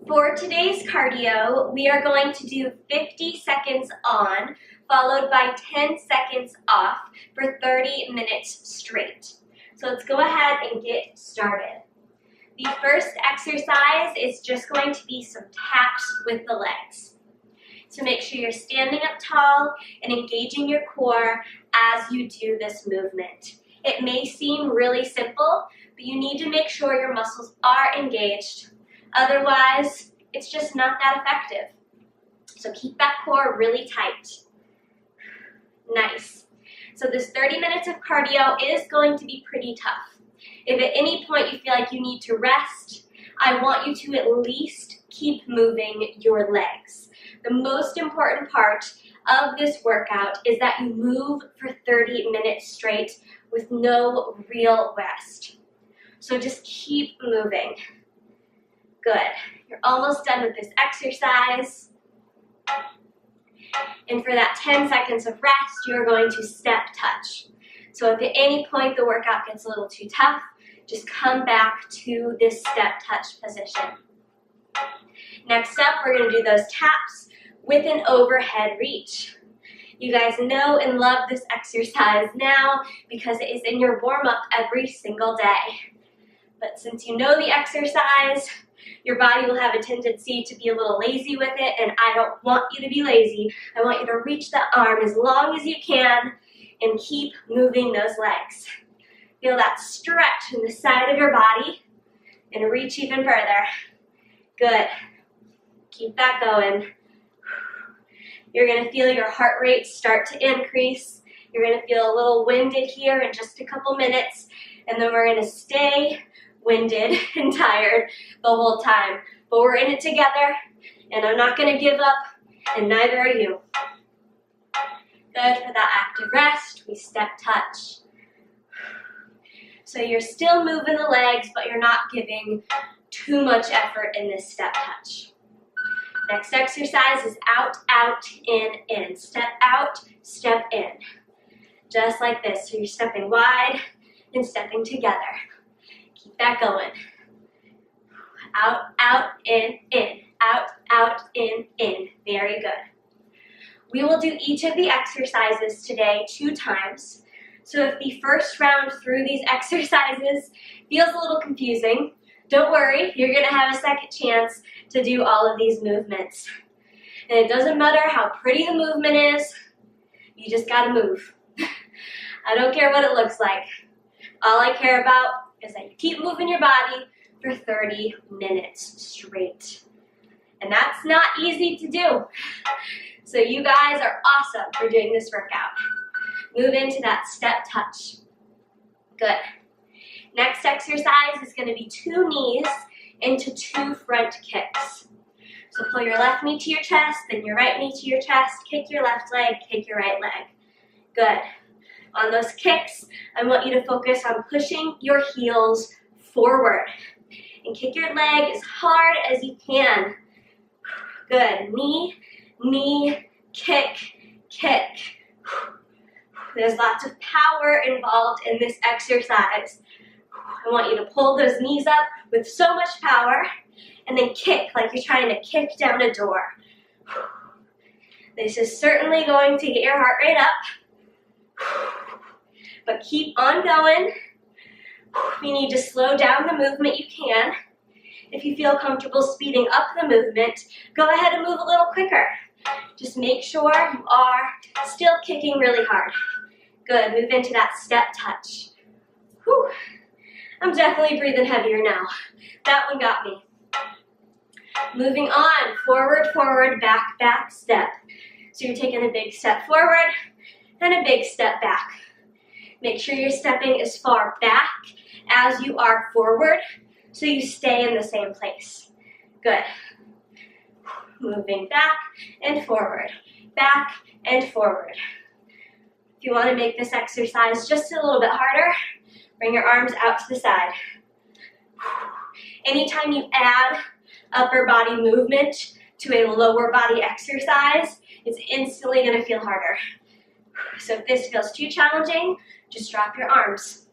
For today's cardio, we are going to do 50 seconds on, followed by 10 seconds off for 30 minutes straight. So let's go ahead and get started. The first exercise is just going to be some taps with the legs. So make sure you're standing up tall and engaging your core as you do this movement. It may seem really simple, but you need to make sure your muscles are engaged. Otherwise, it's just not that effective. So keep that core really tight. Nice. So this 30 minutes of cardio is going to be pretty tough. If at any point you feel like you need to rest, I want you to at least keep moving your legs. The most important part of this workout is that you move for 30 minutes straight with no real rest. So just keep moving. Good. You're almost done with this exercise. And for that 10 seconds of rest, you're going to step touch. So if at any point the workout gets a little too tough, just come back to this step touch position. Next up, we're going to do those taps with an overhead reach. You guys know and love this exercise now because it is in your warm-up every single day. But since you know the exercise, your body will have a tendency to be a little lazy with it, and I don't want you to be lazy. I want you to reach the arm as long as you can and keep moving those legs. Feel that stretch in the side of your body and reach even further. Good. Keep that going. You're going to feel your heart rate start to increase. You're going to feel a little winded here in just a couple minutes, and then we're going to stay winded and tired the whole time. But we're in it together, and I'm not going to give up, and neither are you. Good. For that active rest, we step touch. So you're still moving the legs, but you're not giving too much effort in this step touch. Next exercise is out, out, in. Step out, step in. Just like this. So you're stepping wide and stepping together. Keep that going. Out, out, in. Out, out, in. Very good. We will do each of the exercises today 2 times. So if the first round through these exercises feels a little confusing, don't worry, you're going to have a second chance to do all of these movements. And it doesn't matter how pretty the movement is, you just got to move. I don't care what it looks like. All I care about is that you keep moving your body for 30 minutes straight. And that's not easy to do. So you guys are awesome for doing this workout. Move into that step touch. Good. Next exercise is going to be 2 knees into 2 front kicks. So pull your left knee to your chest, then your right knee to your chest, kick your left leg, kick your right leg. Good. On those kicks, I want you to focus on pushing your heels forward. And kick your leg as hard as you can. Good. Knee, knee, kick, kick. There's lots of power involved in this exercise. I want you to pull those knees up with so much power and then kick like you're trying to kick down a door. This is certainly going to get your heart rate up, but keep on going. If you need to slow down the movement, you can. If you feel comfortable speeding up the movement, go ahead and move a little quicker. Just make sure you are still kicking really hard. Good, move into that step touch. Whew. I'm definitely breathing heavier now. That one got me. Moving on, forward, forward, back, back, step. So you're taking a big step forward and a big step back. Make sure you're stepping as far back as you are forward so you stay in the same place. Good. Moving back and forward, back and forward. If you want to make this exercise just a little bit harder, bring your arms out to the side. Anytime you add upper body movement to a lower body exercise, it's instantly going to feel harder. So if this feels too challenging, just drop your arms.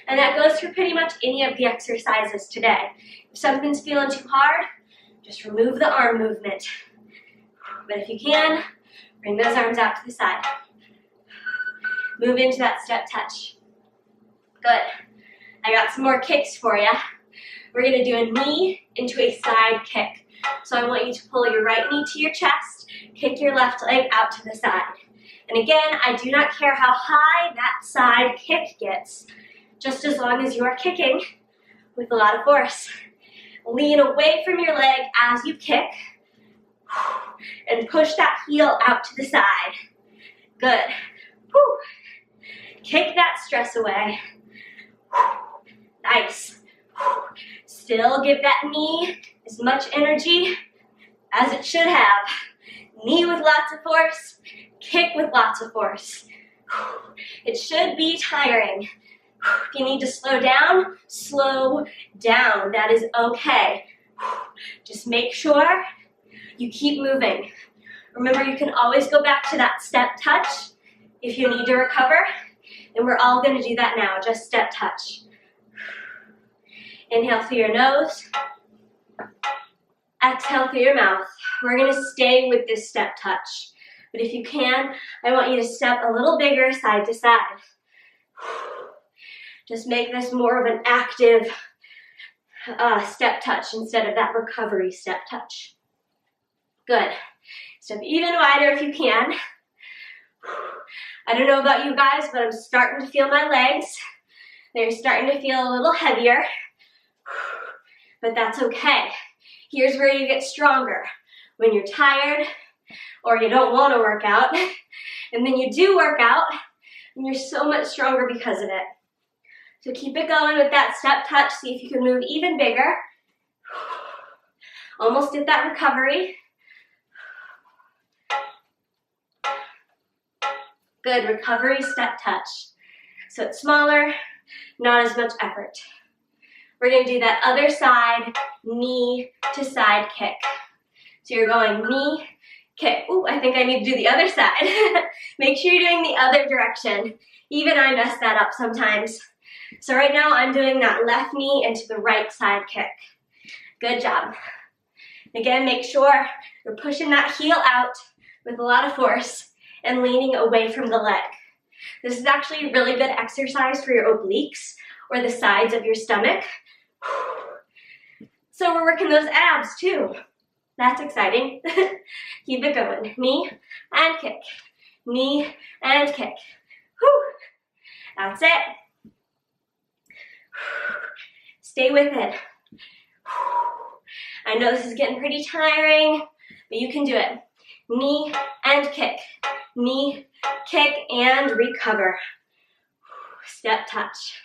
And that goes for pretty much any of the exercises today. If something's feeling too hard, Just remove the arm movement. But if you can, bring those arms out to the side. Move into that step touch. Good. I got some more kicks for you. We're gonna do a knee into a side kick. So I want you to pull your right knee to your chest, kick your left leg out to the side. And again, I do not care how high that side kick gets, just as long as you are kicking with a lot of force. Lean away from your leg as you kick, and push that heel out to the side. Good. Whew. Kick that stress away. Nice. Still give that knee as much energy as it should have. Knee with lots of force, kick with lots of force. It should be tiring. If you need to slow down, slow down. That is okay. Just make sure you keep moving. Remember, you can always go back to that step touch if you need to recover. And we're all going to do that now, just step touch. Inhale through your nose. Exhale through your mouth. We're going to stay with this step touch. But if you can, I want you to step a little bigger side to side. Just make this more of an active step touch instead of that recovery step touch. Good. Step even wider if you can. I don't know about you guys, but I'm starting to feel my legs. They're starting to feel a little heavier, but that's okay. Here's where you get stronger. When you're tired or you don't want to work out, and then you do work out, and you're so much stronger because of it. So keep it going with that step touch. See if you can move even bigger. Almost did that recovery. Good, recovery step touch. So it's smaller, not as much effort. We're going to do that other side, knee to side kick. So you're going knee, kick. Ooh, I think I need to do the other side. Make sure you're doing the other direction. Even I mess that up sometimes. So right now I'm doing that left knee into the right side kick. Good job. Again, make sure you're pushing that heel out with a lot of force and leaning away from the leg. This is actually a really good exercise for your obliques or the sides of your stomach. So we're working those abs too. That's exciting. Keep it going. Knee and kick. Knee and kick. Whew. That's it. Stay with it. I know this is getting pretty tiring, but you can do it. Knee and kick. Knee, kick, and recover. Step touch.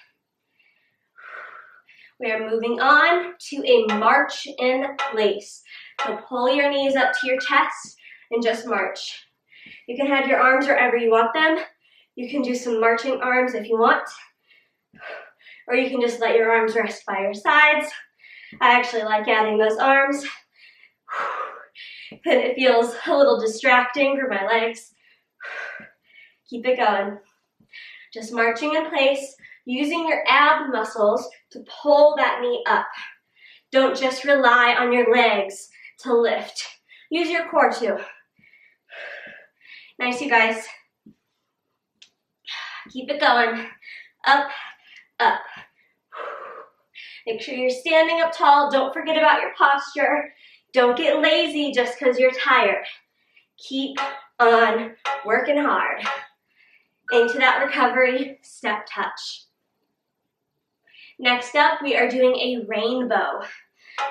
We are moving on to a march in place. So pull your knees up to your chest and just march. You can have your arms wherever you want them. You can do some marching arms if you want. Or you can just let your arms rest by your sides. I actually like adding those arms. But it feels a little distracting for my legs. Keep it going. Just marching in place, using your ab muscles to pull that knee up. Don't just rely on your legs to lift. Use your core too. Nice, you guys. Keep it going. Up, up. Make sure you're standing up tall. Don't forget about your posture. Don't get lazy just because you're tired. Keep on working hard. Into that recovery step touch. Next up, we are doing a rainbow.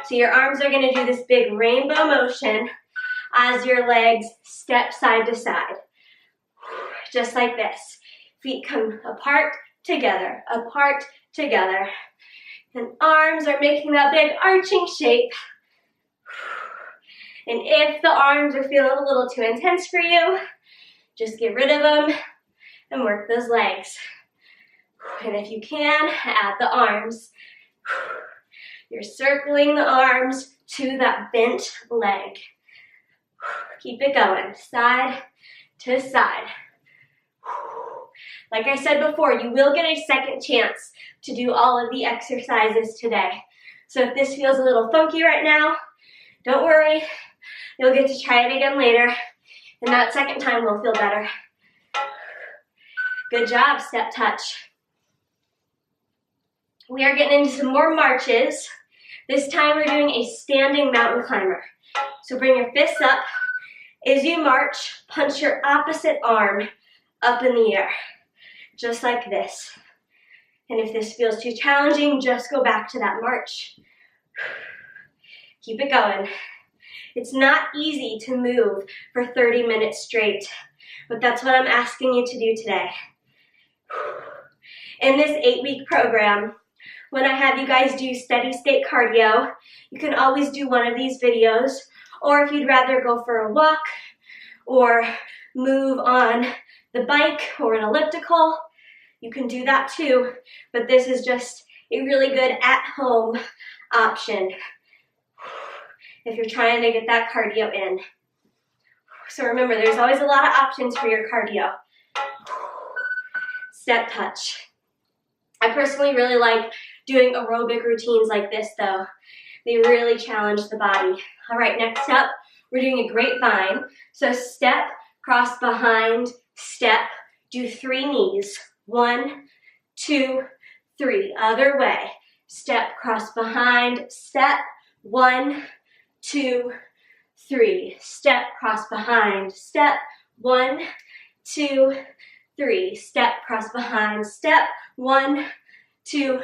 So your arms are going to do this big rainbow motion as your legs step side to side. Just like this. Feet come apart, together, apart, together. And arms are making that big arching shape. And if the arms are feeling a little too intense for you, just get rid of them and work those legs. And if you can, add the arms. You're circling the arms to that bent leg. Keep it going, side to side. Like I said before, you will get a second chance to do all of the exercises today. So if this feels a little funky right now, Don't worry, you'll get to try it again later, and that second time will feel better. Good job, step touch. We are getting into some more marches. This time we're doing a standing mountain climber. So bring your fists up. As you march, punch your opposite arm up in the air, just like this. And if this feels too challenging, just go back to that march. Keep it going. It's not easy to move for 30 minutes straight, but that's what I'm asking you to do today. In this 8-week program, when I have you guys do steady state cardio, you can always do one of these videos, or if you'd rather go for a walk or move on the bike or an elliptical, you can do that too, but this is just a really good at-home option if you're trying to get that cardio in. So remember, there's always a lot of options for your cardio. Step touch. I personally really like doing aerobic routines like this though. They really challenge the body. All right, next up, we're doing a grapevine. So step, cross behind, step, do 3 knees. 1, 2, 3. Other way. Step, cross behind, step. 1, 2, 3. Step, cross behind, step. 1, 2, 3. Step, cross behind, step. 1, 2,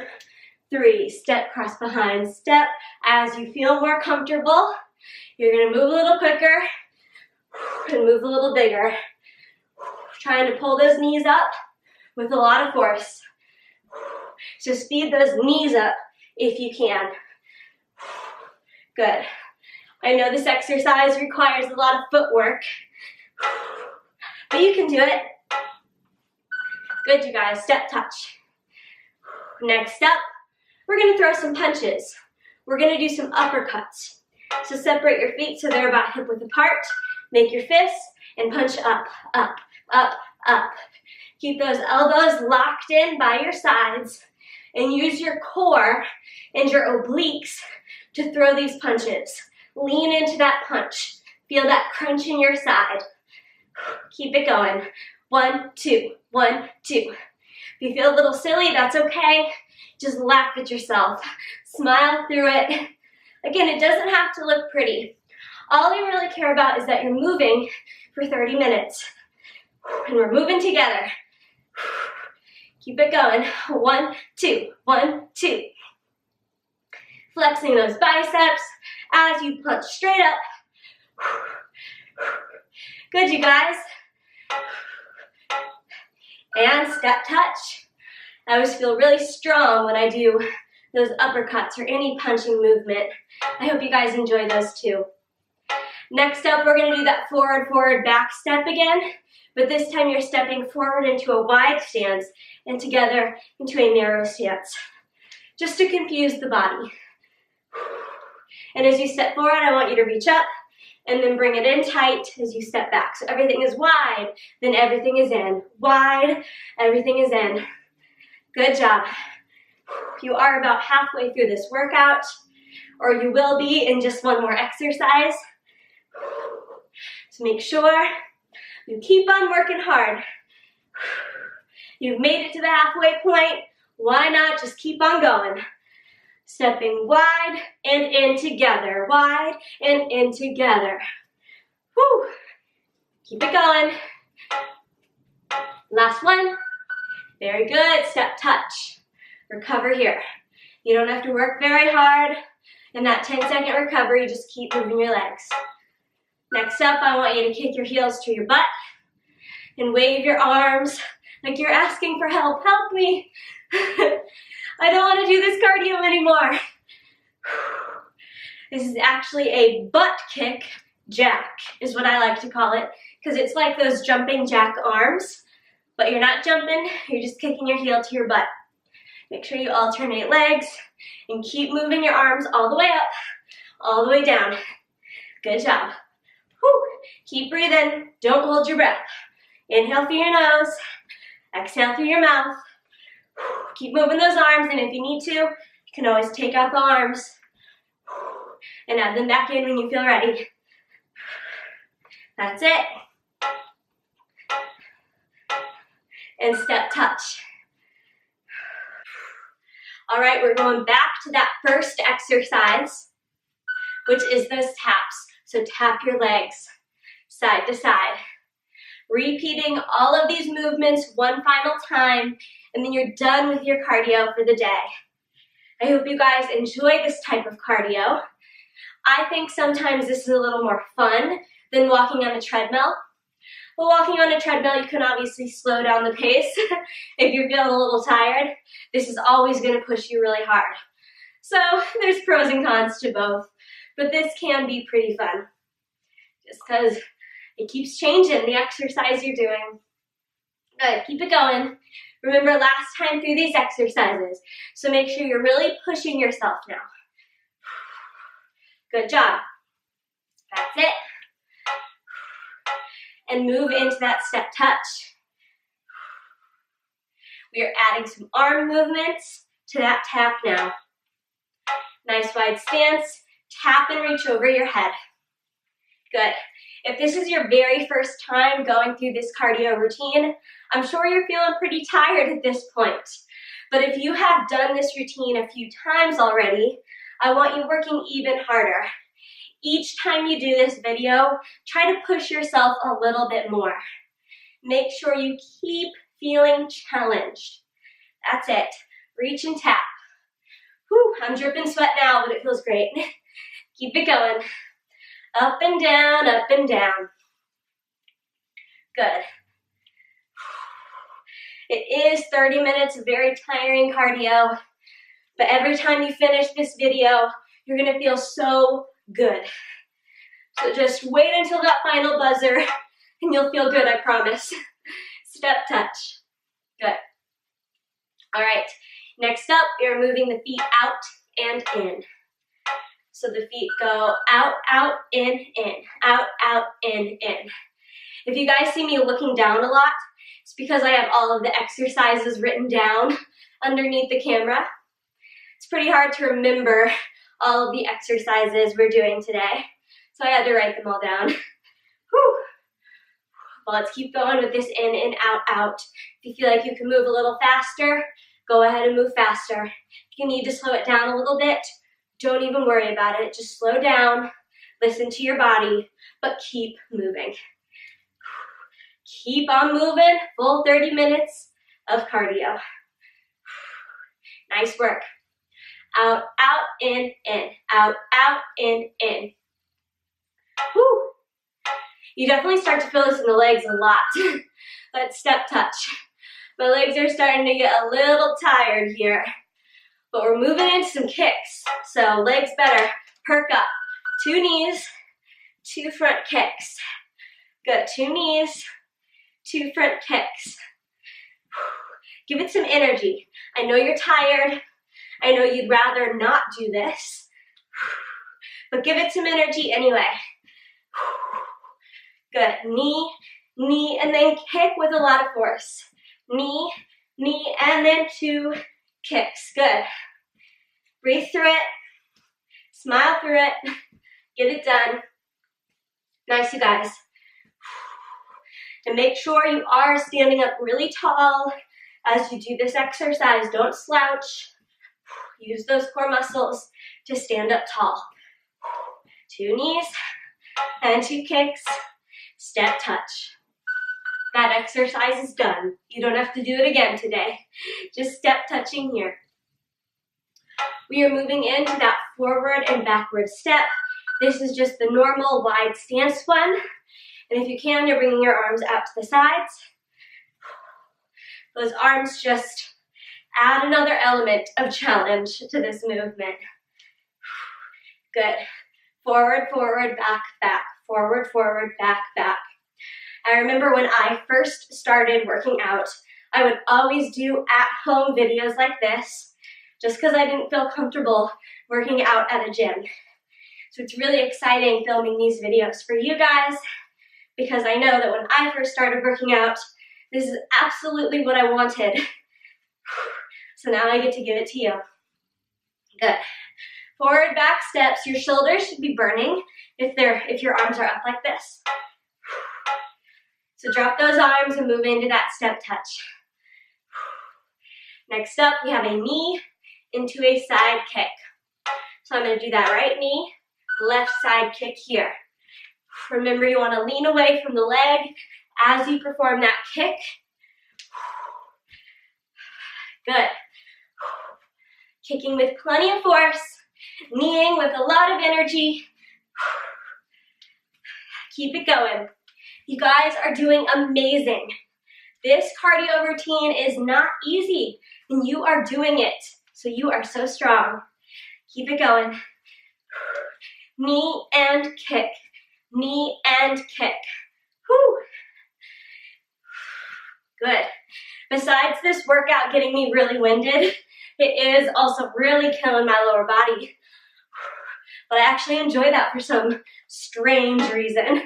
3. Step, cross behind, step. As you feel more comfortable, you're going to move a little quicker and move a little bigger. Trying to pull those knees up with a lot of force. So speed those knees up if you can. Good. I know this exercise requires a lot of footwork, but you can do it. Good, you guys. Step touch. Next up, we're going to throw some punches. We're going to do some uppercuts. So separate your feet so they're about hip width apart. Make your fists and punch up, up, up, up. Keep those elbows locked in by your sides and use your core and your obliques to throw these punches. Lean into that punch. Feel that crunch in your side. Keep it going. 1, 2, 1, 2. If you feel a little silly, that's okay. Just laugh at yourself. Smile through it. Again, it doesn't have to look pretty. All I really care about is that you're moving for 30 minutes. And we're moving together. Keep it going. 1, 2, 1, 2. Flexing those biceps as you punch straight up. Good, you guys. And step touch. I always feel really strong when I do those uppercuts or any punching movement. I hope you guys enjoy those too. Next up, we're going to do that forward, forward, back step again. But this time you're stepping forward into a wide stance and together into a narrow stance. Just to confuse the body. And as you step forward, I want you to reach up and then bring it in tight as you step back. So everything is wide, then everything is in. Wide, everything is in. Good job. You are about halfway through this workout, or you will be in just one more exercise. So make sure you keep on working hard. You've made it to the halfway point. Why not just keep on going? Stepping wide and in together. Wide and in together. Whew. Keep it going. Last one. Very good. Step touch. Recover here. You don't have to work very hard. In that 10-second recovery, just keep moving your legs. Next up, I want you to kick your heels to your butt and wave your arms like you're asking for help. Help me. I don't want to do this cardio anymore. This is actually a butt kick jack, is what I like to call it, because it's like those jumping jack arms, but you're not jumping, you're just kicking your heel to your butt. Make sure you alternate legs and keep moving your arms all the way up, all the way down. Good job. Whew. Keep breathing. Don't hold your breath. Inhale through your nose. Exhale through your mouth. Keep moving those arms, and if you need to, you can always take out the arms. and add them back in when you feel ready. That's it. And step touch. All right, we're going back to that first exercise, which is those taps. So tap your legs side to side. Repeating all of these movements one final time, and then you're done with your cardio for the day. I hope you guys enjoy this type of cardio. I think sometimes this is a little more fun than walking on a treadmill. But walking on a treadmill, you can obviously slow down the pace if you're feeling a little tired. This is always going to push you really hard. So there's pros and cons to both, but this can be pretty fun just because it keeps changing the exercise you're doing. Good, keep it going. Remember last time through these exercises, so make sure you're really pushing yourself now. Good job. That's it. And move into that step touch. We are adding some arm movements to that tap now. Nice wide stance, tap and reach over your head. Good. If this is your very first time going through this cardio routine, I'm sure you're feeling pretty tired at this point. But if you have done this routine a few times already, I want you working even harder. Each time you do this video, try to push yourself a little bit more. Make sure you keep feeling challenged. That's it. Reach and tap. Whew, I'm dripping sweat now, but it feels great. Keep it going. Up and down, up and down. Good. It is 30 minutes of very tiring cardio, but every time you finish this video, you're gonna feel so good. So just wait until that final buzzer and you'll feel good, I promise. Step touch. Good. All right, next up, you're moving the feet out and in. So the feet go out, out, in, out, out, in. If you guys see me looking down a lot, it's because I have all of the exercises written down underneath the camera. It's pretty hard to remember all of the exercises we're doing today, so I had to write them all down. Whew. Well, let's keep going with this in, out, out. If you feel like you can move a little faster, go ahead and move faster. If you need to slow it down a little bit, don't even worry about it. Just slow down, listen to your body, but keep moving. Keep on moving, full 30 minutes of cardio. Nice work. Out, out, in, out, out, in. Whew. You definitely start to feel this in the legs a lot. Let's step touch. My legs are starting to get a little tired here, but we're moving into some kicks. So legs better perk up. 2 knees, 2 front kicks. Good, 2 knees, 2 front kicks. Give it some energy. I know you're tired. I know you'd rather not do this, but give it some energy anyway. Good, knee, knee, and then kick with a lot of force. Knee, knee, and then 2 kicks. Good. Breathe through it. Smile through it. Get it done. Nice, you guys. And make sure you are standing up really tall as you do this exercise. Don't slouch. Use those core muscles to stand up tall. 2 knees and 2 kicks. Step touch. That exercise is done. You don't have to do it again today. Just step touching here. We are moving into that forward and backward step. This is just the normal wide stance one. And if you can, you're bringing your arms out to the sides. Those arms just add another element of challenge to this movement. Good. Forward, forward, back, back. Forward, forward, back, back. I remember when I first started working out, I would always do at-home videos like this just because I didn't feel comfortable working out at a gym. So it's really exciting filming these videos for you guys because I know that when I first started working out, this is absolutely what I wanted. So now I get to give it to you. Good. Forward back steps. Your shoulders should be burning if your arms are up like this. So drop those arms and move into that step touch. Next up, we have a knee into a side kick. So I'm going to do that right knee, left side kick here. Remember, you want to lean away from the leg as you perform that kick. Good. Kicking with plenty of force, kneeing with a lot of energy. Keep it going. You guys are doing amazing. This cardio routine is not easy, and you are doing it. So you are so strong. Keep it going. Knee and kick. Knee and kick. Whew. Good. Besides this workout getting me really winded, it is also really killing my lower body. But I actually enjoy that for some strange reason.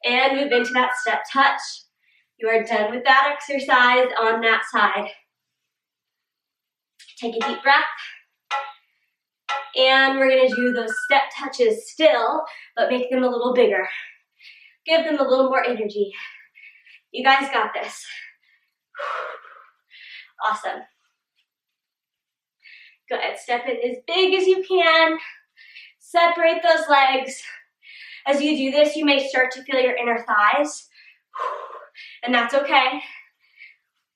And move into that step touch. You are done with that exercise on that side. Take a deep breath. And we're going to do those step touches still, but make them a little bigger. Give them a little more energy. You guys got this. Awesome. Good. Step in as big as you can. Separate those legs. As you do this, you may start to feel your inner thighs. And that's okay.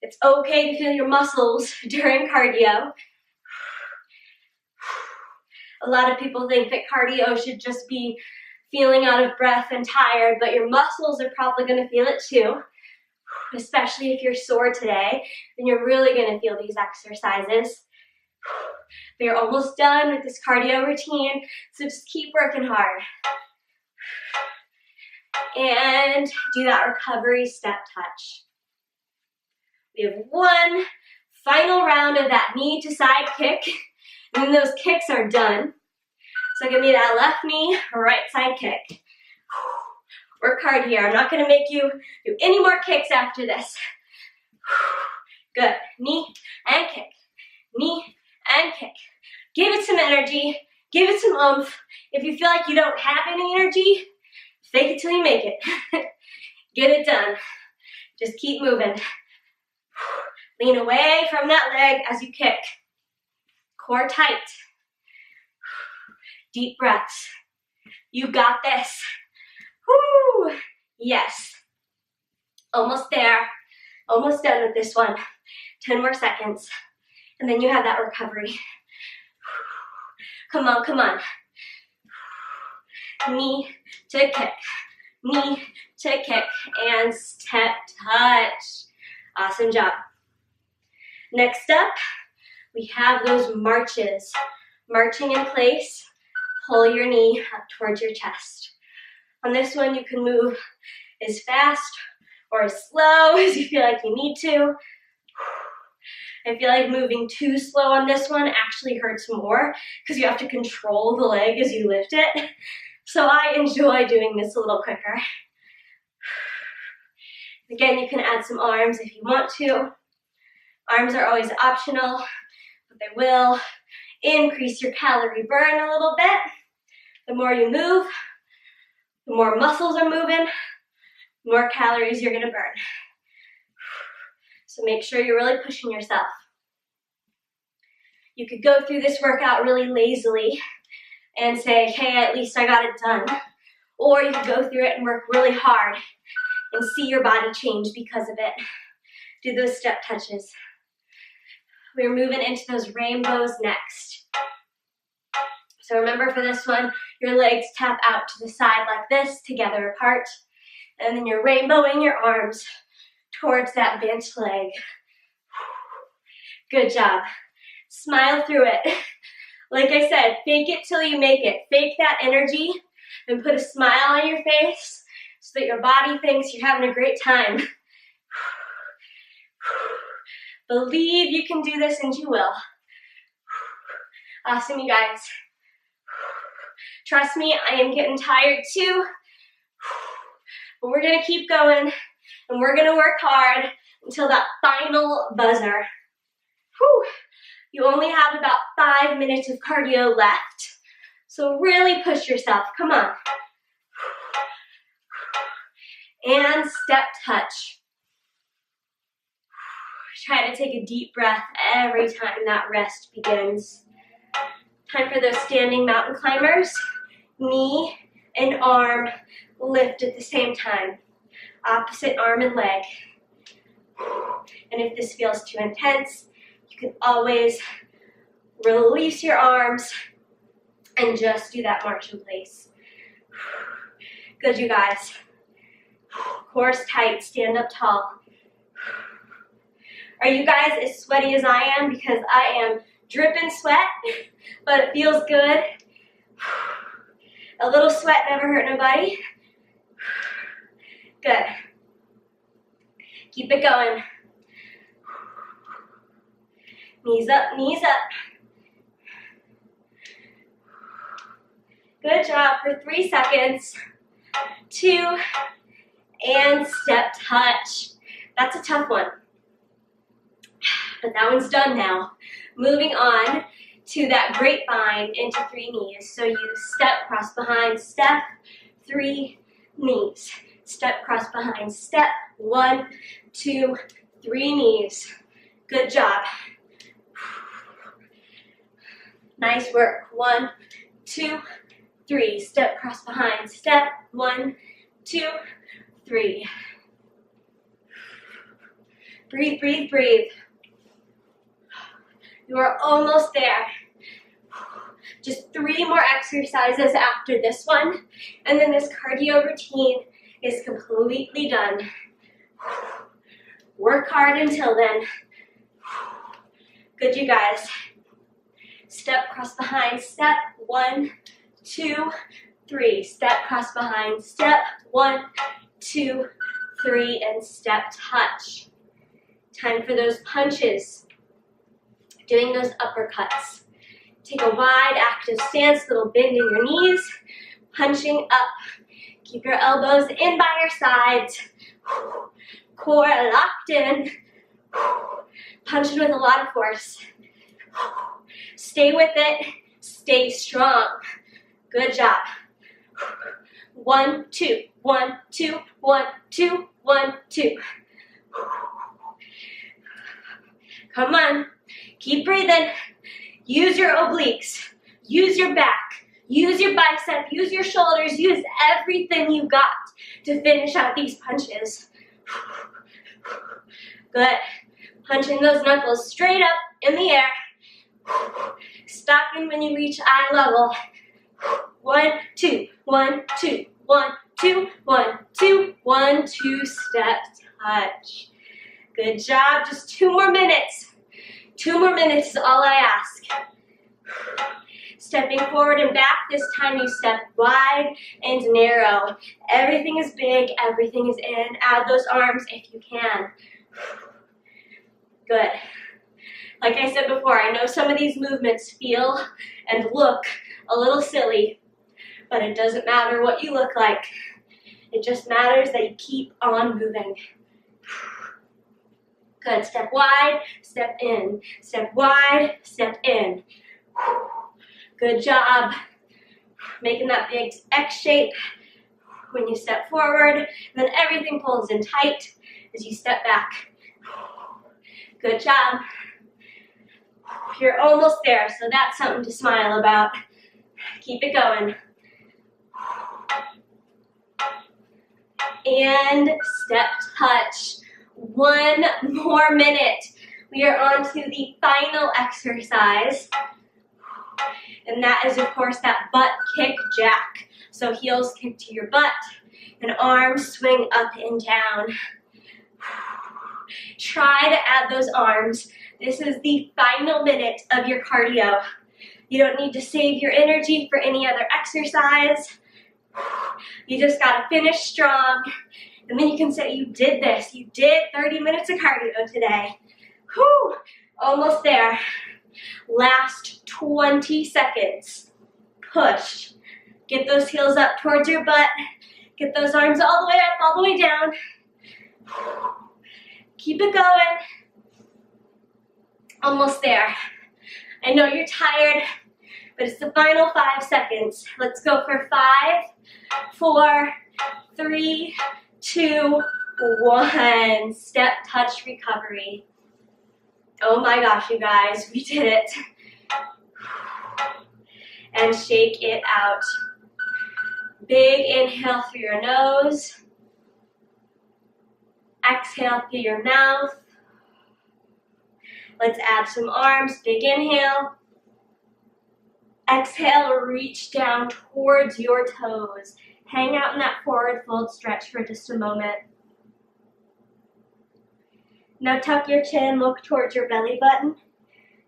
It's okay to feel your muscles during cardio. A lot of people think that cardio should just be feeling out of breath and tired, but your muscles are probably going to feel it too. Especially if you're sore today, then you're really going to feel these exercises. But you're almost done with this cardio routine, so just keep working hard. And do that recovery step touch. We have one final round of that knee to side kick, and then those kicks are done. So give me that left knee, right side kick. Work hard here. I'm not going to make you do any more kicks after this. Good. Knee and kick. Knee and kick. Give it some energy. Give it some oomph. If you feel like you don't have any energy, fake it till you make it. Get it done. Just keep moving. Lean away from that leg as you kick. Core tight. Deep breaths. You got this. Woo! Yes. Almost there. Almost done with this one. 10 more seconds. And then you have that recovery. Come on, come on. Knee to kick. Knee to kick. And step touch. Awesome job. Next up, we have those marches. Marching in place. Pull your knee up towards your chest. On this one, you can move as fast or as slow as you feel like you need to. I feel like moving too slow on this one actually hurts more because you have to control the leg as you lift it. So I enjoy doing this a little quicker. Again, you can add some arms if you want to. Arms are always optional, but they will increase your calorie burn a little bit. The more you move, the more muscles are moving, the more calories you're going to burn. So make sure you're really pushing yourself. You could go through this workout really lazily and say, hey, at least I got it done. Or you could go through it and work really hard and see your body change because of it. Do those step touches. We're moving into those rainbows next. So remember for this one, your legs tap out to the side like this, together apart. And then you're rainbowing your arms towards that bent leg. Good job. Smile through it. Like I said, fake it till you make it. Fake that energy and put a smile on your face so that your body thinks you're having a great time. Believe you can do this and you will. Awesome, you guys. Trust me, I am getting tired too. But we're gonna keep going and we're gonna work hard until that final buzzer. Whew. You only have about 5 minutes of cardio left, so really push yourself. Come on. And step touch. Try to take a deep breath every time that rest begins. Time for those standing mountain climbers. Knee and arm lift at the same time. Opposite arm and leg. And if this feels too intense, you can always release your arms and just do that march in place. Good, you guys. Core's tight, stand up tall. Are you guys as sweaty as I am? Because I am dripping sweat, but it feels good. A little sweat never hurt nobody. Good. Keep it going. Knees up, knees up. Good job for 3 seconds. 2, and step touch. That's a tough one. But that one's done now. Moving on to that grapevine into 3 knees. So you step, cross behind, step, 3 knees. Step, cross behind, step, 1, 2, 3 knees. Good job. Nice work. 1, 2, 3. Step, cross behind, step, 1, 2, 3. Breathe, breathe, breathe. You are almost there. Just 3 more exercises after this one, and then this cardio routine is completely done. Work hard until then. Good, you guys. Step, cross behind, step, 1, 2, 3. Step, cross behind, step, 1, 2, 3, and step touch. Time for those punches. Doing those uppercuts. Take a wide active stance, little bend in your knees, punching up. Keep your elbows in by your sides. Core locked in. Punching with a lot of force. Stay with it. Stay strong. Good job. 1, 2, 1, 2, 1, 2, 1, 2. Come on. Keep breathing. Use your obliques. Use your back. Use your bicep. Use your shoulders. Use everything you got to finish out these punches. Good. Punching those knuckles straight up in the air. Stopping when you reach eye level. 1, 2, 1, 2, 1, 2, 1, 2, 1, 2, step touch. Good job. Just 2 more minutes. 2 more minutes is all I ask. Stepping forward and back, this time you step wide and narrow. Everything is big, everything is in. Add those arms if you can. Good. Like I said before, I know some of these movements feel and look a little silly, but it doesn't matter what you look like. It just matters that you keep on moving. Good. Step wide, step in. Step wide, step in. Good job. Making that big X shape when you step forward. Then everything pulls in tight as you step back. Good job. You're almost there, so that's something to smile about. Keep it going. And step touch. 1 more minute. We are on to the final exercise. And that is, of course, that butt kick jack. So heels kick to your butt and arms swing up and down. Try to add those arms. This is the final minute of your cardio. You don't need to save your energy for any other exercise. You just gotta finish strong. And then you can say you did this. You did 30 minutes of cardio today. Whew, almost there. Last 20 seconds. Push. Get those heels up towards your butt. Get those arms all the way up, all the way down. Keep it going. Almost there. I know you're tired, but it's the final 5 seconds. Let's go for 5, 4, 3, 2, 1. Step touch recovery. Oh my gosh, you guys, we did it. And shake it out. Big inhale through your nose. Exhale through your mouth. Let's add some arms. Big inhale. Exhale, reach down towards your toes. Hang out in that forward fold stretch for just a moment. Now tuck your chin, look towards your belly button,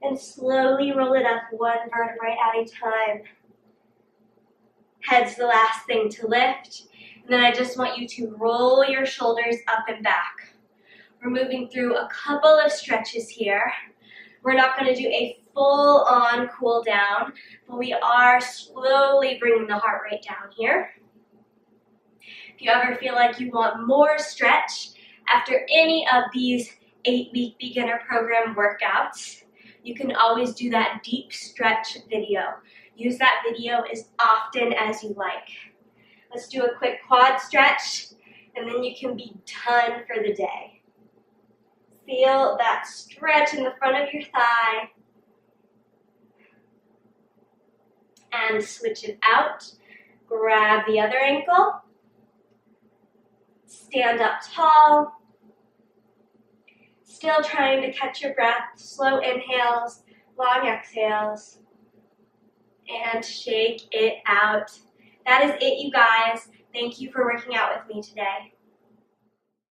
and slowly roll it up 1 vertebrae at a time. Head's the last thing to lift. And then I just want you to roll your shoulders up and back. We're moving through a couple of stretches here. We're not going to do a full-on cool down, but we are slowly bringing the heart rate down here. If you ever feel like you want more stretch after any of these 8-week beginner program workouts, you can always do that deep stretch video. Use that video as often as you like. Let's do a quick quad stretch, and then you can be done for the day. Feel that stretch in the front of your thigh. And switch it out. Grab the other ankle. Stand up tall. Still trying to catch your breath. Slow inhales, long exhales. And shake it out. That is it, you guys. Thank you for working out with me today.